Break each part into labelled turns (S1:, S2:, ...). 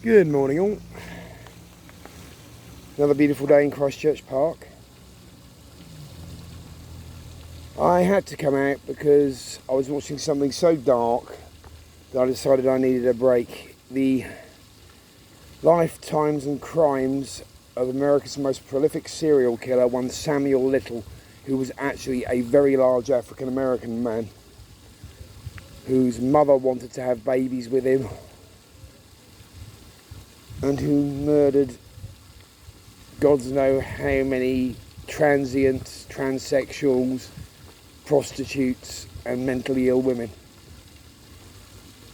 S1: Good morning all. Another beautiful day in Christchurch Park. I had to come out because I was watching something so dark that I decided I needed a break. The lifetimes and crimes of America's most prolific serial killer, one Samuel Little, who was actually a very large African American man whose mother wanted to have babies with him and who murdered God's know how many transients, transsexuals, prostitutes and mentally ill women.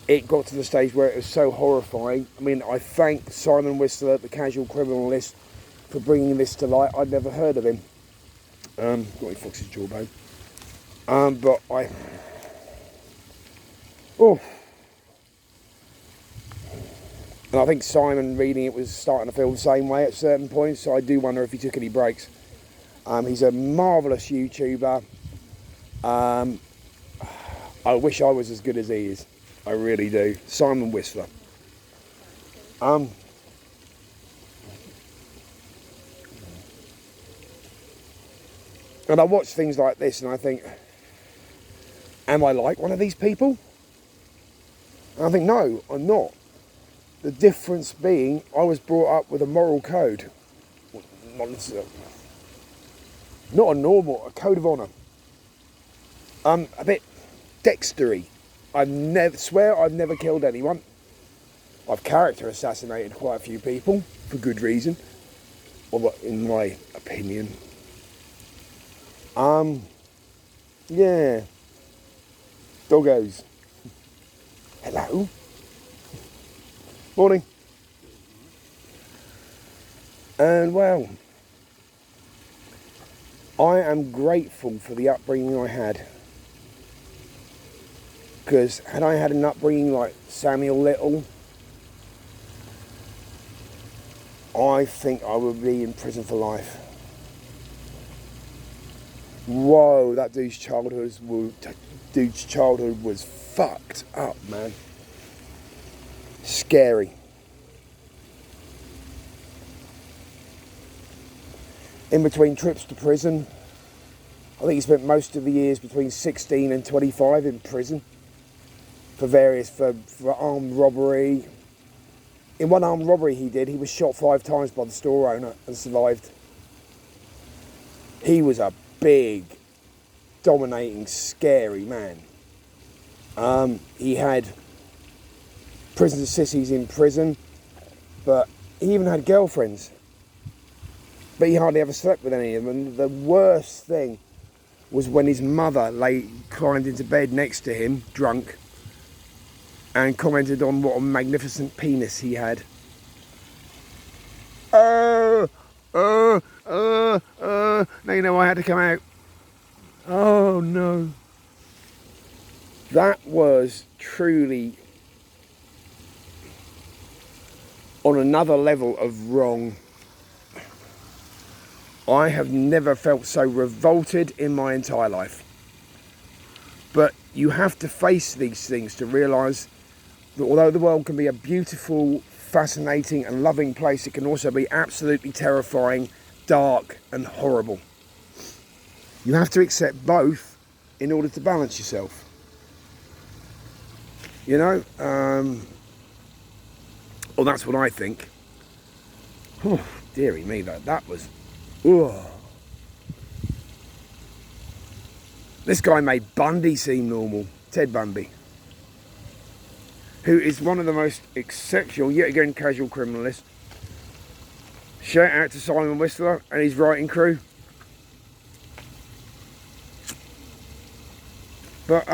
S1: It got to the stage where it was so horrifying. I mean, I thank Simon Whistler at the Casual Criminalist for bringing this to light. I'd never heard of him. Got me Fox's jawbone. And I think Simon reading it was starting to feel the same way at certain points, so I do wonder if he took any breaks. He's a marvellous YouTuber. I wish I was as good as he is. I really do. Simon Whistler. And I watch things like this and I think, am I like one of these people? And I think, no, I'm not. The difference being, I was brought up with a moral code. Not a normal, a code of honour. A bit dextery. I've never killed anyone. I've character assassinated quite a few people, for good reason. Or in my opinion. Yeah. Doggos. Hello. Morning. And well, I am grateful for the upbringing I had. Because had I had an upbringing like Samuel Little, I think I would be in prison for life. Whoa, that dude's childhood was fucked up, man. Scary. In between trips to prison, I think he spent most of the years between 16 and 25 in prison for armed robbery. In one armed robbery he was shot 5 times by the store owner and survived. He was a big, dominating, scary man. He had prisons of sissies in prison, but he even had girlfriends. But he hardly ever slept with any of them. And the worst thing was when his mother climbed into bed next to him, drunk, and commented on what a magnificent penis he had. Now you know I had to come out. Oh no. That was truly on another level of wrong. I have never felt so revolted in my entire life. But you have to face these things to realise that although the world can be a beautiful, fascinating and loving place, it can also be absolutely terrifying, dark and horrible. You have to accept both in order to balance yourself. You know? Well, that's what I think. Oh, dearie me, that was... Ugh. This guy made Bundy seem normal. Ted Bundy. Who is one of the most exceptional, yet again, casual criminalists. Shout out to Simon Whistler and his writing crew. But,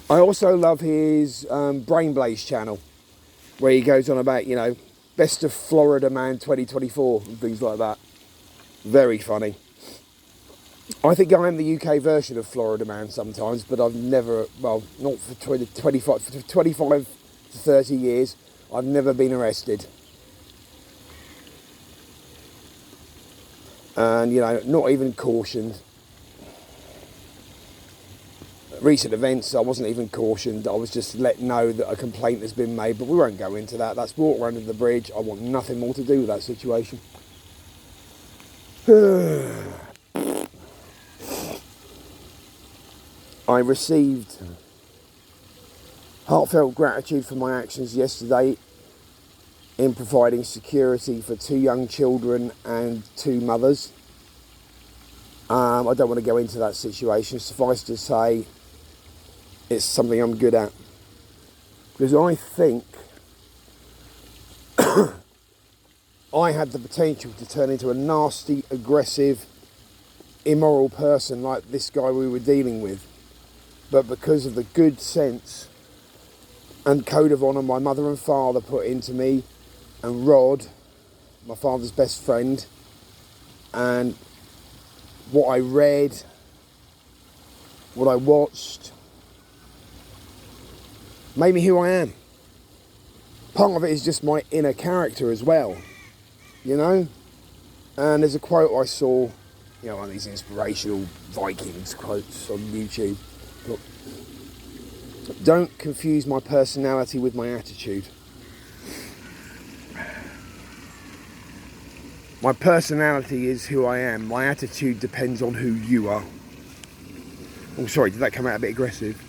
S1: I also love his Brain Blaze channel, where he goes on about, best of Florida Man 2024 and things like that. Very funny. I think I am the UK version of Florida Man sometimes, but I've never, well, not for 25 to 30 years, I've never been arrested. And, not even cautioned. recent events, I wasn't even cautioned. I was just let know that a complaint has been made, but we won't go into that. That's water under the bridge. I want nothing more to do with that situation. I received heartfelt gratitude for my actions yesterday in providing security for 2 young children and 2 mothers. I don't want to go into that situation. Suffice to say, it's something I'm good at. Because I think I had the potential to turn into a nasty, aggressive, immoral person like this guy we were dealing with. But because of the good sense and code of honour my mother and father put into me, and Rod, my father's best friend, and what I read, what I watched, made me who I am. Part of it is just my inner character as well, you know? And there's a quote I saw, you know, one of these inspirational Vikings quotes on YouTube. Look, don't confuse my personality with my attitude. My personality is who I am. My attitude depends on who you are. Oh, sorry, did that come out a bit aggressive?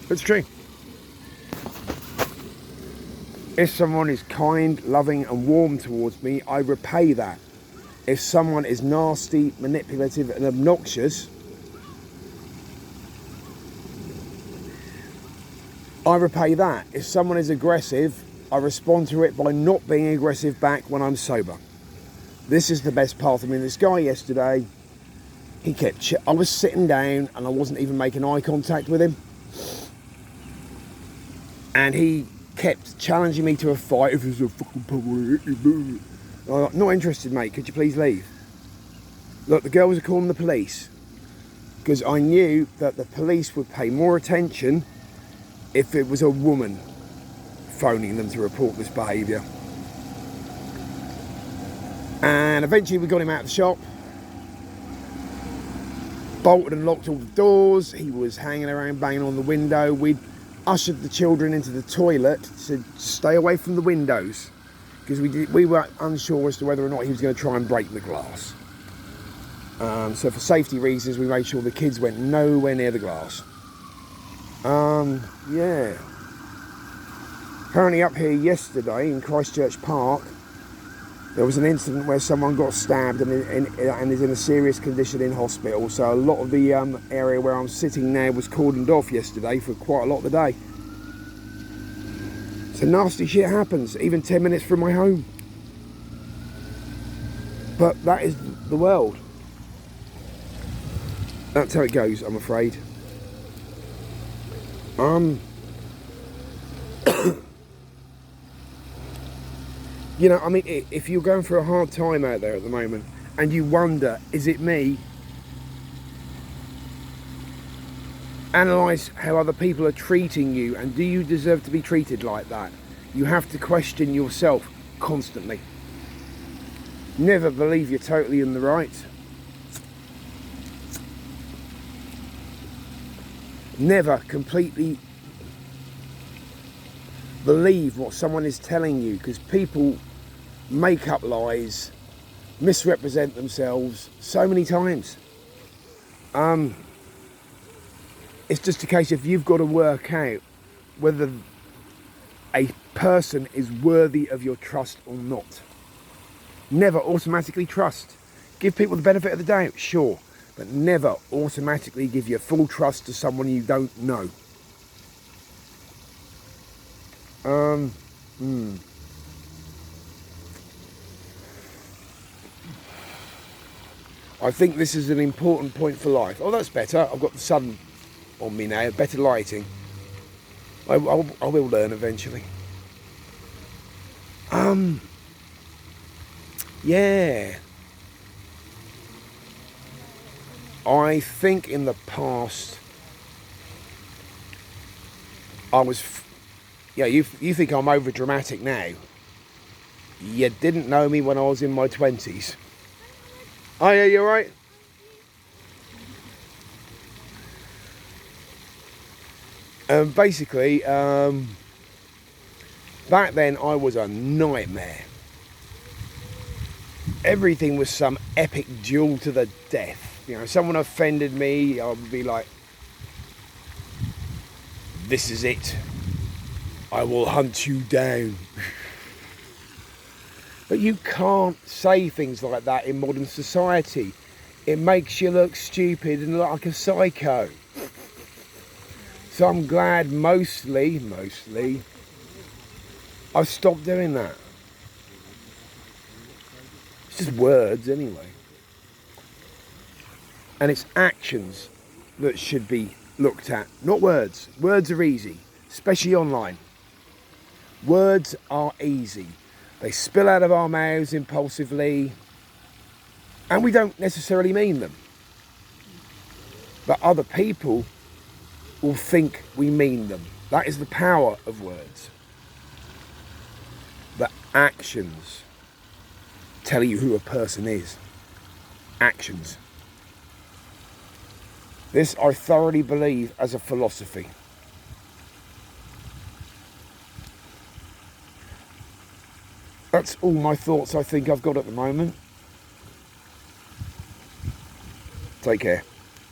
S1: It's true. If someone is kind, loving and warm towards me, I repay that. If someone is nasty, manipulative and obnoxious, I repay that. If someone is aggressive, I respond to it by not being aggressive back when I'm sober. This is the best part of me. This guy yesterday, I was sitting down and I wasn't even making eye contact with him. And he kept challenging me to a fight. If it's a fucking public, I'm like, not interested, mate. Could you please leave? Look, the girls are calling the police. Because I knew that the police would pay more attention if it was a woman phoning them to report this behaviour. And eventually we got him out of the shop. Bolted and locked all the doors. He was hanging around banging on the window. We'd ushered the children into the toilet to stay away from the windows because we were unsure as to whether or not he was going to try and break the glass. So for safety reasons, we made sure the kids went nowhere near the glass. Yeah. Apparently up here yesterday in Christchurch Park, there was an incident where someone got stabbed and is in a serious condition in hospital. So a lot of the area where I'm sitting now was cordoned off yesterday for quite a lot of the day. So nasty shit happens, even 10 minutes from my home. But that is the world. That's how it goes, I'm afraid. You know, I mean, if you're going through a hard time out there at the moment and you wonder, is it me? Analyse how other people are treating you, and do you deserve to be treated like that? You have to question yourself constantly. Never believe you're totally in the right. Never completely believe what someone is telling you, because people make up lies, misrepresent themselves so many times. It's just a case of you've got to work out whether a person is worthy of your trust or not. Never automatically trust. Give people the benefit of the doubt, sure, but never automatically give your full trust to someone you don't know. I think this is an important point for life. Oh, that's better. I've got the sun on me now, better lighting. I will learn eventually. Yeah. I think in the past, I was... Yeah, you think I'm over dramatic now. You didn't know me when I was in my 20s. Oh yeah, you alright? Basically, back then I was a nightmare. Everything was some epic duel to the death. You know, someone offended me, I would be like, this is it. I will hunt you down. But you can't say things like that in modern society. It makes you look stupid and look like a psycho. So I'm glad mostly, I've stopped doing that. It's just words anyway. And it's actions that should be looked at, not words. Words are easy, especially online. Words are easy. They spill out of our mouths impulsively, and we don't necessarily mean them. But other people will think we mean them. That is the power of words. The actions tell you who a person is. Actions. This I thoroughly believe as a philosophy. That's all my thoughts I think I've got at the moment. Take care.